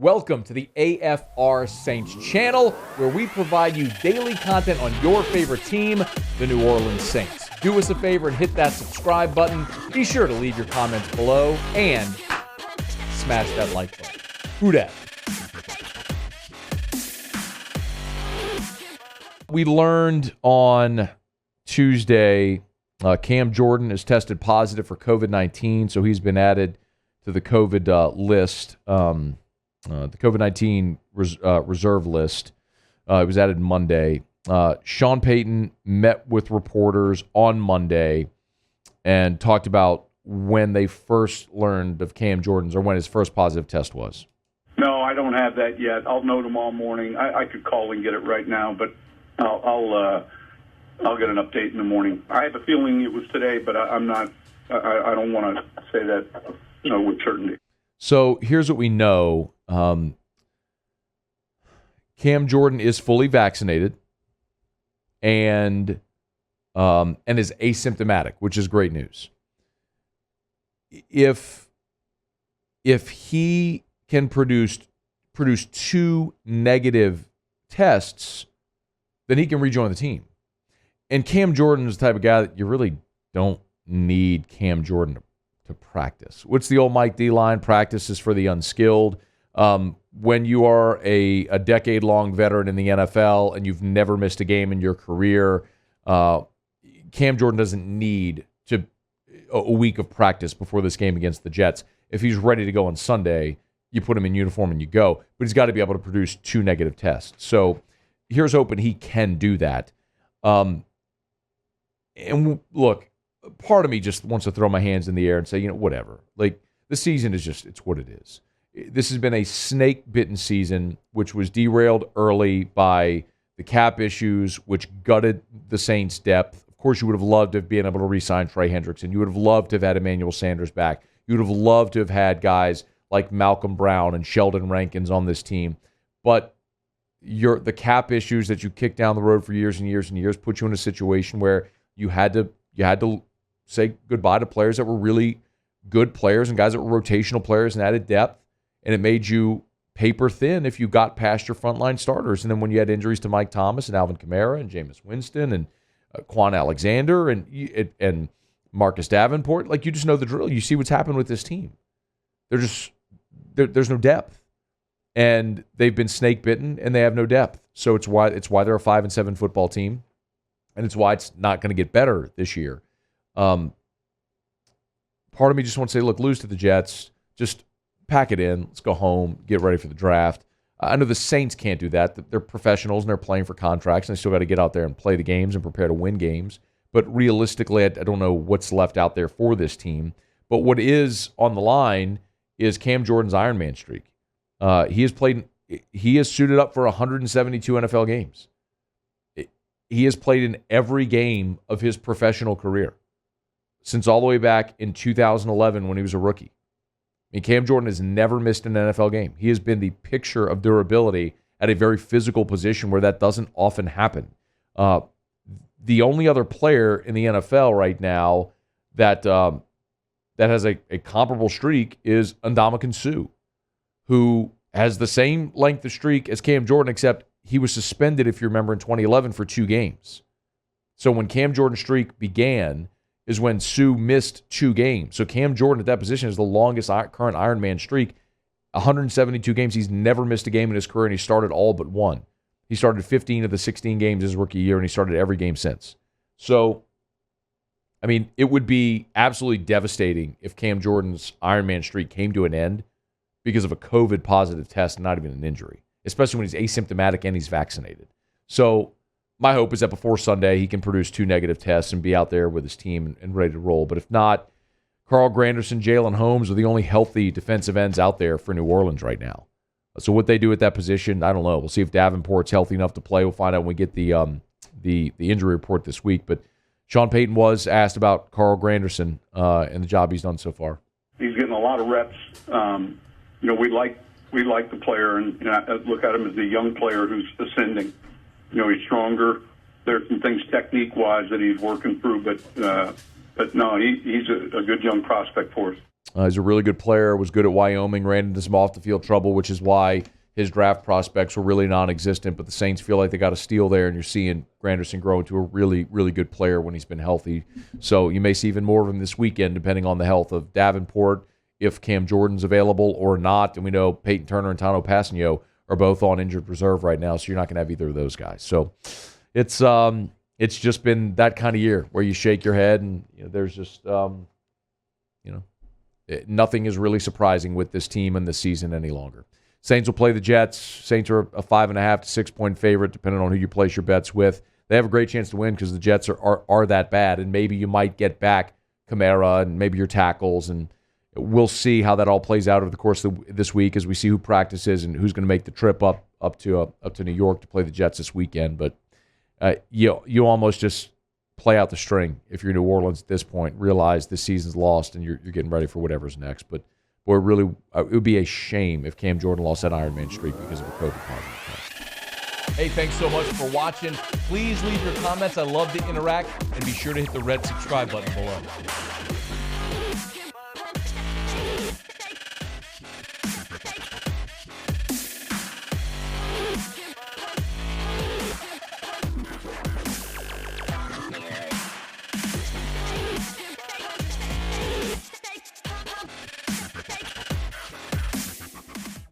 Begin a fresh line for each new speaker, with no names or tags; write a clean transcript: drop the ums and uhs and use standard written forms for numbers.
Welcome to the AFR Saints channel, where we provide you daily content on your favorite team, the New Orleans Saints. Do us a favor and hit that subscribe button. Be sure to leave your comments below and smash that like button. Who dat? We learned on Tuesday Cam Jordan is tested positive for COVID-19, so he's been added to the COVID list. The COVID-19 reserve list. It was added Monday. Sean Payton met with reporters on Monday and talked about when they first learned of Cam Jordan's, or when his first positive test was.
No, I don't have that yet. I'll know tomorrow morning. I could call and get it right now, but I'll get an update in the morning. I have a feeling it was today, but I'm not. I don't want to say that with certainty.
So here's what we know. Cam Jordan is fully vaccinated and is asymptomatic, which is great news. If he can produce two negative tests, then he can rejoin the team. And Cam Jordan is the type of guy that you really don't need Cam Jordan to practice. What's the old Mike D line? Practice is for the unskilled. When you are a decade-long veteran in the NFL and you've never missed a game in your career, Cam Jordan doesn't need a week of practice before this game against the Jets. If he's ready to go on Sunday, you put him in uniform and you go. But he's got to be able to produce two negative tests. So here's hoping he can do that. And look, part of me just wants to throw my hands in the air and say, whatever. Like, the season is just, it's what it is. This has been a snake-bitten season, which was derailed early by the cap issues, which gutted the Saints' depth. Of course, you would have loved to have been able to re-sign Trey Hendrickson. You would have loved to have had Emmanuel Sanders back. You would have loved to have had guys like Malcolm Brown and Sheldon Rankins on this team. But the cap issues that you kicked down the road for years and years and years put you in a situation where you had to say goodbye to players that were really good players and guys that were rotational players and added depth. And it made you paper thin if you got past your frontline starters. And then when you had injuries to Mike Thomas and Alvin Kamara and Jameis Winston and Quan Alexander and Marcus Davenport, like, you just know the drill. You see what's happened with this team. There's no depth. And they've been snake bitten and they have no depth. So it's why they're a 5-7 football team. And it's why it's not going to get better this year. Part of me just wants to say, look, lose to the Jets. Just pack it in. Let's go home. Get ready for the draft. I know the Saints can't do that. They're professionals and they're playing for contracts, and they still got to get out there and play the games and prepare to win games. But realistically, I don't know what's left out there for this team. But what is on the line is Cam Jordan's Ironman streak. He has suited up for 172 NFL games. He has played in every game of his professional career since all the way back in 2011 when he was a rookie. I mean, Cam Jordan has never missed an NFL game. He has been the picture of durability at a very physical position where that doesn't often happen. The only other player in the NFL right now that has a comparable streak is Ndamukong Suh, who has the same length of streak as Cam Jordan, except he was suspended, if you remember, in 2011 for 2 games. So when Cam Jordan's streak began is when Suh missed 2 games. So Cam Jordan at that position is the longest current Ironman streak, 172 games. He's never missed a game in his career, and he started all but 1. He started 15 of the 16 games his rookie year, and he started every game since. So, I mean, it would be absolutely devastating if Cam Jordan's Ironman streak came to an end because of a COVID positive test and not even an injury, especially when he's asymptomatic and he's vaccinated. So my hope is that before Sunday, he can produce 2 negative tests and be out there with his team and ready to roll. But if not, Carl Granderson, Jalen Holmes are the only healthy defensive ends out there for New Orleans right now. So what they do at that position, I don't know. We'll see if Davenport's healthy enough to play. We'll find out when we get the injury report this week. But Sean Payton was asked about Carl Granderson and the job he's done so far.
He's getting a lot of reps. We like the player, and I look at him as a young player who's ascending. He's stronger. There's some things technique-wise that he's working through, but no, he's a good young prospect for us.
He's a really good player, was good at Wyoming, ran into some off-the-field trouble, which is why his draft prospects were really non-existent. But the Saints feel like they got a steal there, and you're seeing Granderson grow into a really, really good player when he's been healthy. So you may see even more of him this weekend, depending on the health of Davenport, if Cam Jordan's available or not. And we know Peyton Turner and Tano Passanio are both on injured reserve right now, so you're not going to have either of those guys. So it's just been that kind of year where you shake your head, and there's just nothing is really surprising with this team and this season any longer. Saints will play the Jets. Saints are a 5.5 to 6 point favorite, depending on who you place your bets with. They have a great chance to win because the Jets are that bad, and maybe you might get back Kamara and maybe your tackles, and we'll see how that all plays out over the course of this week as we see who practices and who's going to make the trip up to New York to play the Jets this weekend. But you almost just play out the string if you're New Orleans at this point. Realize this season's lost and you're getting ready for whatever's next. But boy, really, it would be a shame if Cam Jordan lost that Ironman streak because of a COVID positive test. Hey, thanks so much for watching. Please leave your comments. I love to interact, and be sure to hit the red subscribe button below.